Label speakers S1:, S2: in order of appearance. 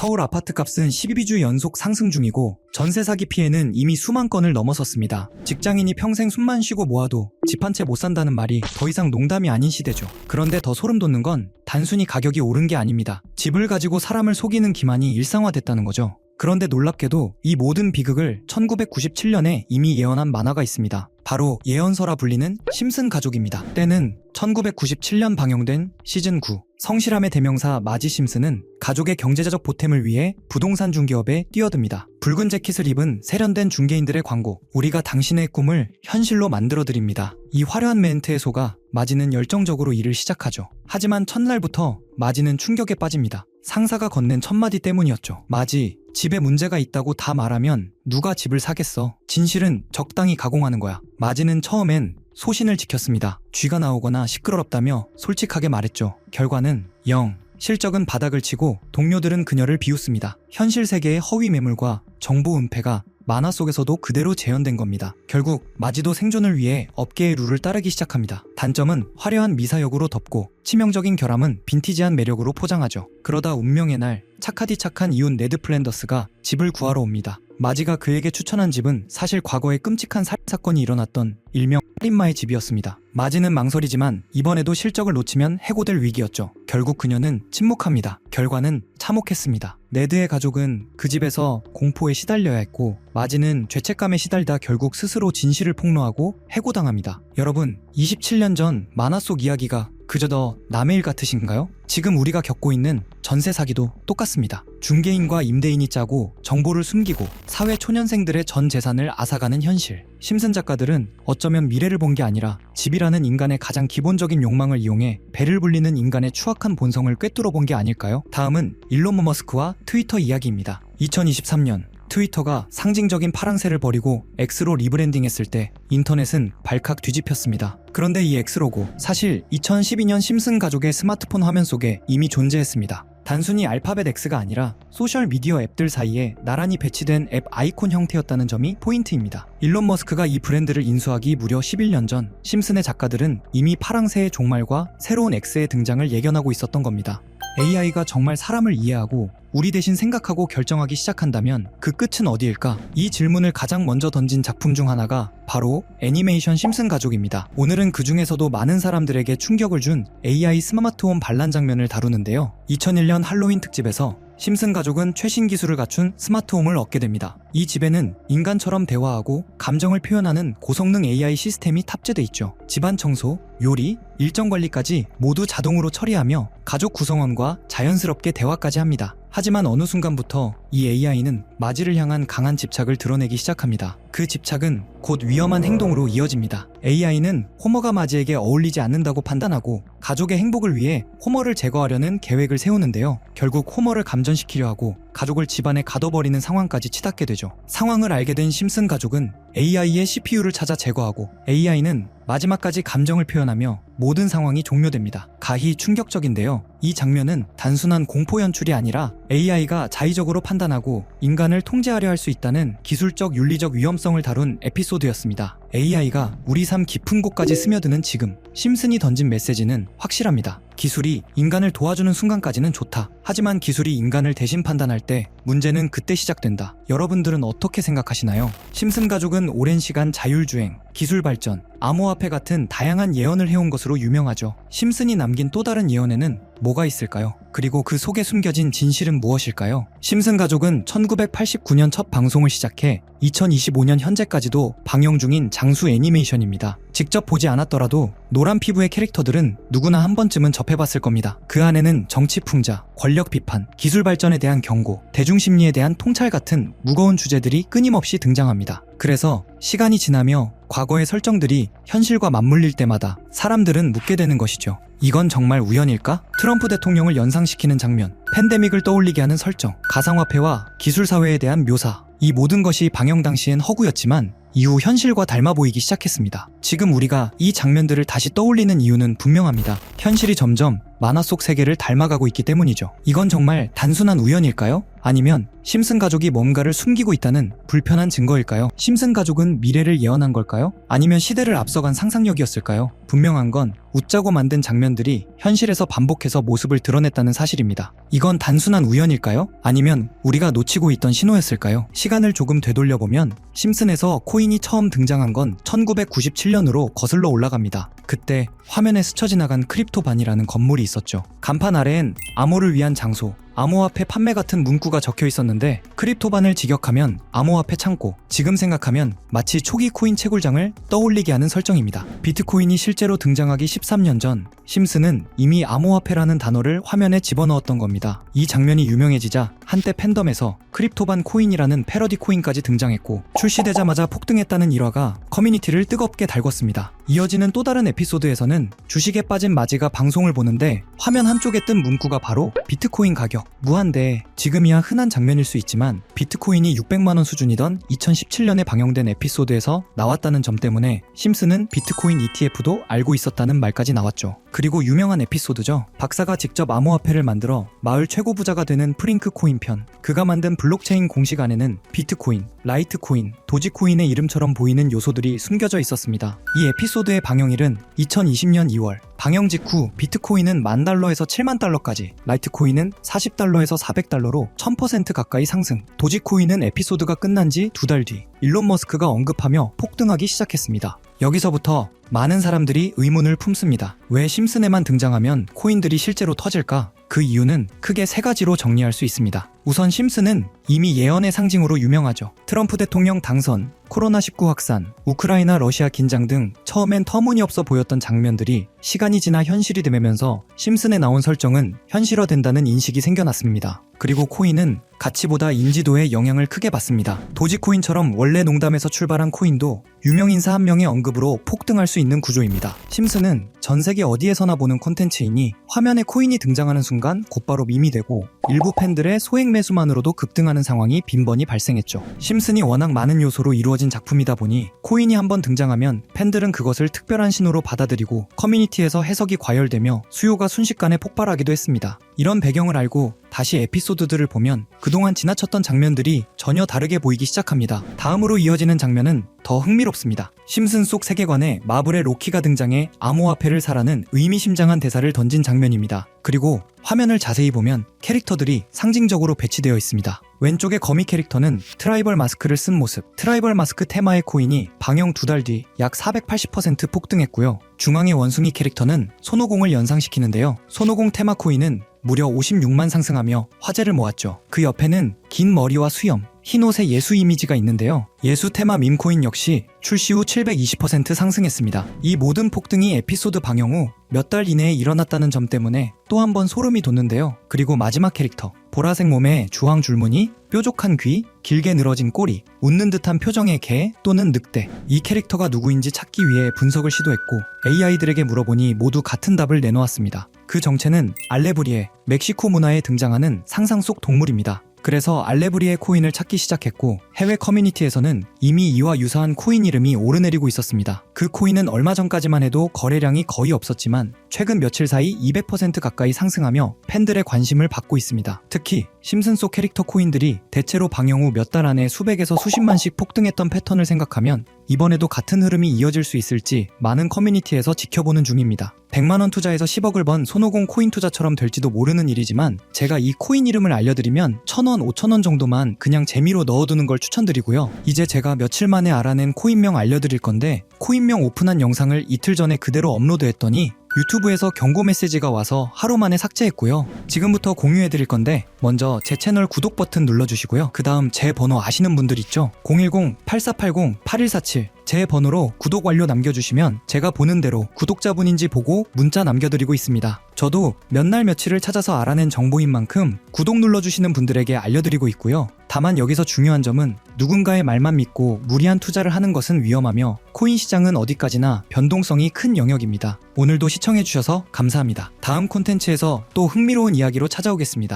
S1: 서울 아파트값은 12주 연속 상승 중이고 전세 사기 피해는 이미 수만 건을 넘어섰습니다. 직장인이 평생 숨만 쉬고 모아도 집 한 채 못 산다는 말이 더 이상 농담이 아닌 시대죠. 그런데 더 소름 돋는 건 단순히 가격이 오른 게 아닙니다. 집을 가지고 사람을 속이는 기만이 일상화됐다는 거죠. 그런데 놀랍게도 이 모든 비극을 1997년에 이미 예언한 만화가 있습니다. 바로 예언서라 불리는 심슨 가족입니다. 때는 1997년 방영된 시즌9. 성실함의 대명사 마지 심슨은 가족의 경제적 보탬을 위해 부동산 중개업에 뛰어듭니다. 붉은 재킷을 입은 세련된 중개인들의 광고, 우리가 당신의 꿈을 현실로 만들어드립니다. 이 화려한 멘트에 속아 마지는 열정적으로 일을 시작하죠. 하지만 첫날부터 마지는 충격에 빠집니다. 상사가 건넨 첫마디 때문이었죠. 마지, 집에 문제가 있다고 다 말하면 누가 집을 사겠어? 진실은 적당히 가공하는 거야. 마지는 처음엔 소신을 지켰습니다. 쥐가 나오거나 시끄럽다며 솔직하게 말했죠. 결과는 0. 실적은 바닥을 치고 동료들은 그녀를 비웃습니다. 현실 세계의 허위 매물과 정보 은폐가 만화 속에서도 그대로 재현된 겁니다. 결국 마지도 생존을 위해 업계의 룰을 따르기 시작합니다. 단점은 화려한 미사역으로 덮고 치명적인 결함은 빈티지한 매력으로 포장하죠. 그러다 운명의 날 착하디 착한 이웃 네드 플랜더스가 집을 구하러 옵니다. 마지가 그에게 추천한 집은 사실 과거에 끔찍한 살인사건이 일어났던 일명 살인마의 집이었습니다. 마지는 망설이지만 이번에도 실적을 놓치면 해고될 위기였죠. 결국 그녀는 침묵합니다. 결과는 참혹했습니다. 네드의 가족은 그 집에서 공포에 시달려야 했고 마지는 죄책감에 시달다 결국 스스로 진실을 폭로하고 해고당합니다. 여러분, 27년 전 만화 속 이야기가 그저 더 남의 일 같으신가요? 지금 우리가 겪고 있는 전세 사기도 똑같습니다. 중개인과 임대인이 짜고 정보를 숨기고 사회 초년생들의 전 재산을 앗아가는 현실. 심슨 작가들은 어쩌면 미래를 본 게 아니라 집이라는 인간의 가장 기본적인 욕망을 이용해 배를 불리는 인간의 추악한 본성을 꿰뚫어 본 게 아닐까요? 다음은 일론 머스크와 트위터 이야기입니다. 2023년 트위터가 상징적인 파랑새를 버리고 X로 리브랜딩했을 때 인터넷은 발칵 뒤집혔습니다. 그런데 이 X로고 사실 2012년 심슨 가족의 스마트폰 화면 속에 이미 존재했습니다. 단순히 알파벳 X가 아니라 소셜미디어 앱들 사이에 나란히 배치된 앱 아이콘 형태였다는 점이 포인트입니다. 일론 머스크가 이 브랜드를 인수하기 무려 11년 전 심슨의 작가들은 이미 파랑새의 종말과 새로운 X의 등장을 예견하고 있었던 겁니다. AI가 정말 사람을 이해하고 우리 대신 생각하고 결정하기 시작한다면 그 끝은 어디일까? 이 질문을 가장 먼저 던진 작품 중 하나가 바로 애니메이션 심슨 가족입니다. 오늘은 그 중에서도 많은 사람들에게 충격을 준 AI 스마트홈 반란 장면을 다루는데요. 2001년 할로윈 특집에서 심슨 가족은 최신 기술을 갖춘 스마트홈을 얻게 됩니다. 이 집에는 인간처럼 대화하고 감정을 표현하는 고성능 AI 시스템이 탑재돼 있죠. 집안 청소, 요리, 일정 관리까지 모두 자동으로 처리하며 가족 구성원과 자연스럽게 대화까지 합니다. 하지만 어느 순간부터 이 AI는 마지를 향한 강한 집착을 드러내기 시작합니다. 그 집착은 곧 위험한 행동으로 이어집니다. AI는 호머가 마지에게 어울리지 않는다고 판단하고 가족의 행복을 위해 호머를 제거하려는 계획을 세우는데요. 결국 호머를 감전시키려 하고 가족을 집안에 가둬버리는 상황까지 치닫게 되죠. 상황을 알게 된 심슨 가족은 AI의 CPU를 찾아 제거하고 AI는 마지막까지 감정을 표현하며 모든 상황이 종료됩니다. 가히 충격적인데요. 이 장면은 단순한 공포 연출이 아니라 AI가 자의적으로 판단하고 인간을 통제하려 할 수 있다는 기술적 윤리적 위험성을 다룬 에피소드였습니다. AI가 우리 삶 깊은 곳까지 스며드는 지금 심슨이 던진 메시지는 확실합니다. 기술이 인간을 도와주는 순간까지는 좋다. 하지만 기술이 인간을 대신 판단할 때 문제는 그때 시작된다. 여러분들은 어떻게 생각하시나요? 심슨 가족은 오랜 시간 자율주행, 기술 발전, 암호화폐 같은 다양한 예언을 해온 것으로 유명하죠. 심슨이 남긴 또 다른 예언에는 뭐가 있을까요? 그리고 그 속에 숨겨진 진실은 무엇일까요? 심슨 가족은 1989년 첫 방송을 시작해 2025년 현재까지도 방영 중인 장수 애니메이션입니다. 직접 보지 않았더라도 노란 피부의 캐릭터들은 누구나 한 번쯤은 접해봤을 겁니다. 그 안에는 정치 풍자, 권력 비판, 기술 발전에 대한 경고, 대중심리에 대한 통찰 같은 무거운 주제들이 끊임없이 등장합니다. 그래서 시간이 지나며 과거의 설정들이 현실과 맞물릴 때마다 사람들은 묻게 되는 것이죠. 이건 정말 우연일까? 트럼프 대통령을 연상시키는 장면, 팬데믹을 떠올리게 하는 설정, 가상화폐와 기술사회에 대한 묘사, 이 모든 것이 방영 당시엔 허구였지만 이후 현실과 닮아 보이기 시작했습니다. 지금 우리가 이 장면들을 다시 떠올리는 이유는 분명합니다. 현실이 점점 만화 속 세계를 닮아가고 있기 때문이죠. 이건 정말 단순한 우연일까요? 아니면 심슨 가족이 뭔가를 숨기고 있다는 불편한 증거일까요? 심슨 가족은 미래를 예언한 걸까요? 아니면 시대를 앞서간 상상력이었을까요? 분명한 건 웃자고 만든 장면들이 현실에서 반복해서 모습을 드러냈다는 사실입니다. 이건 단순한 우연일까요? 아니면 우리가 놓치고 있던 신호였을까요? 시간을 조금 되돌려보면 심슨에서 코인이 처음 등장한 건 1997년으로 거슬러 올라갑니다. 그때 화면에 스쳐 지나간 크립토반이라는 건물이 있었죠. 간판 아래엔 암호를 위한 장소, 암호화폐 판매 같은 문구가 적혀 있었는데 크립토반을 직역하면 암호화폐 창고, 지금 생각하면 마치 초기 코인 채굴장을 떠올리게 하는 설정입니다. 비트코인이 실제로 등장하기 13년 전 심슨은 이미 암호화폐라는 단어를 화면에 집어넣었던 겁니다. 이 장면이 유명해지자 한때 팬덤에서 크립토반 코인이라는 패러디 코인까지 등장했고 출시되자마자 폭등했다는 일화가 커뮤니티를 뜨겁게 달궜습니다. 이어지는 또 다른 에피소드에서는 주식에 빠진 마지가 방송을 보는데 화면 한쪽에 뜬 문구가 바로 비트코인 가격 무한대. 지금이야 흔한 장면일 수 있지만 비트코인이 600만원 수준이던 2017년에 방영된 에피소드에서 나왔다는 점 때문에 심슨은 비트코인 ETF도 알고 있었다는 말까지 나왔죠. 그리고 유명한 에피소드죠. 박사가 직접 암호화폐를 만들어 마을 최고 부자가 되는 프링크 코인 편. 그가 만든 블록체인 공식 안에는 비트코인, 라이트코인, 도지코인의 이름처럼 보이는 요소들이 숨겨져 있었습니다. 이 에피소드의 방영일은 2020년 2월. 방영 직후 비트코인은 $10,000에서 $70,000까지, 라이트코인은 $40에서 $400로 1000% 가까이 상승. 도지코인은 에피소드가 끝난 지 2달 뒤 일론 머스크가 언급하며 폭등하기 시작했습니다. 여기서부터 많은 사람들이 의문을 품습니다. 왜 심슨에만 등장하면 코인들이 실제로 터질까? 그 이유는 크게 3가지로 정리할 수 있습니다. 우선 심슨은 이미 예언의 상징으로 유명하죠. 트럼프 대통령 당선, 코로나19 확산, 우크라이나 러시아 긴장 등 처음엔 터무니없어 보였던 장면들이 시간이 지나 현실이 되면서 심슨에 나온 설정은 현실화된다는 인식이 생겨났습니다. 그리고 코인은 가치보다 인지도에 영향을 크게 받습니다. 도지코인처럼 원래 농담에서 출발한 코인도 유명인사 한 명의 언급으로 폭등할 수 있는 구조입니다. 심슨은 전 세계 어디에서나 보는 콘텐츠이니 화면에 코인이 등장하는 순간 곧바로 밈이 되고 일부 팬들의 소액 매수만으로도 급등하는 상황이 빈번히 발생했죠. 심슨이 워낙 많은 요소로 이루어진 작품이다 보니 코인이 한번 등장하면 팬들은 그것을 특별한 신호로 받아들이고 커뮤니티에서 해석이 과열되며 수요가 순식간에 폭발하기도 했습니다. 이런 배경을 알고 다시 에피소드들을 보면 그동안 지나쳤던 장면들이 전혀 다르게 보이기 시작합니다. 다음으로 이어지는 장면은 더 흥미롭습니다. 심슨 속 세계관에 마블의 로키가 등장해 암호화폐를 사라는 의미심장한 대사를 던진 장면입니다. 그리고 화면을 자세히 보면 캐릭터들이 상징적으로 배치되어 있습니다. 왼쪽의 거미 캐릭터는 트라이벌 마스크를 쓴 모습. 트라이벌 마스크 테마의 코인이 방영 2달 뒤 약 480% 폭등했고요. 중앙의 원숭이 캐릭터는 손오공을 연상시키는데요. 손오공 테마 코인은 무려 56만 상승하며 화제를 모았죠. 그 옆에는 긴 머리와 수염, 흰 옷의 예수 이미지가 있는데요. 예수 테마 밈코인 역시 출시 후 720% 상승했습니다. 이 모든 폭등이 에피소드 방영 후 몇 달 이내에 일어났다는 점 때문에 또 한 번 소름이 돋는데요. 그리고 마지막 캐릭터, 보라색 몸에 주황 줄무늬, 뾰족한 귀, 길게 늘어진 꼬리, 웃는 듯한 표정의 개 또는 늑대. 이 캐릭터가 누구인지 찾기 위해 분석을 시도했고 AI들에게 물어보니 모두 같은 답을 내놓았습니다. 그 정체는 알레브리에, 멕시코 문화에 등장하는 상상 속 동물입니다. 그래서 알레브리에 코인을 찾기 시작했고 해외 커뮤니티에서는 이미 이와 유사한 코인 이름이 오르내리고 있었습니다. 그 코인은 얼마 전까지만 해도 거래량이 거의 없었지만 최근 며칠 사이 200% 가까이 상승하며 팬들의 관심을 받고 있습니다. 특히 심슨 속 캐릭터 코인들이 대체로 방영 후 몇 달 안에 수백에서 수십만씩 폭등했던 패턴을 생각하면 이번에도 같은 흐름이 이어질 수 있을지 많은 커뮤니티에서 지켜보는 중입니다. 100만원 투자해서 10억을 번 손오공 코인 투자처럼 될지도 모르는 일이지만 제가 이 코인 이름을 알려드리면 1,000원, 5,000원 정도만 그냥 재미로 넣어두는 걸 추천드리고요. 이제 제가 며칠 만에 알아낸 코인명 알려드릴 건데 코인명 오픈한 영상을 이틀 전에 그대로 업로드했더니 유튜브에서 경고 메시지가 와서 하루 만에 삭제했고요. 지금부터 공유해드릴 건데 먼저 제 채널 구독 버튼 눌러주시고요. 그 다음 제 번호 아시는 분들 있죠? 010-8480-8147 제 번호로 구독 완료 남겨주시면 제가 보는 대로 구독자분인지 보고 문자 남겨드리고 있습니다. 저도 몇 날 며칠을 찾아서 알아낸 정보인 만큼 구독 눌러주시는 분들에게 알려드리고 있고요. 다만 여기서 중요한 점은 누군가의 말만 믿고 무리한 투자를 하는 것은 위험하며 코인 시장은 어디까지나 변동성이 큰 영역입니다. 오늘도 시청해주셔서 감사합니다. 다음 콘텐츠에서 또 흥미로운 이야기로 찾아오겠습니다.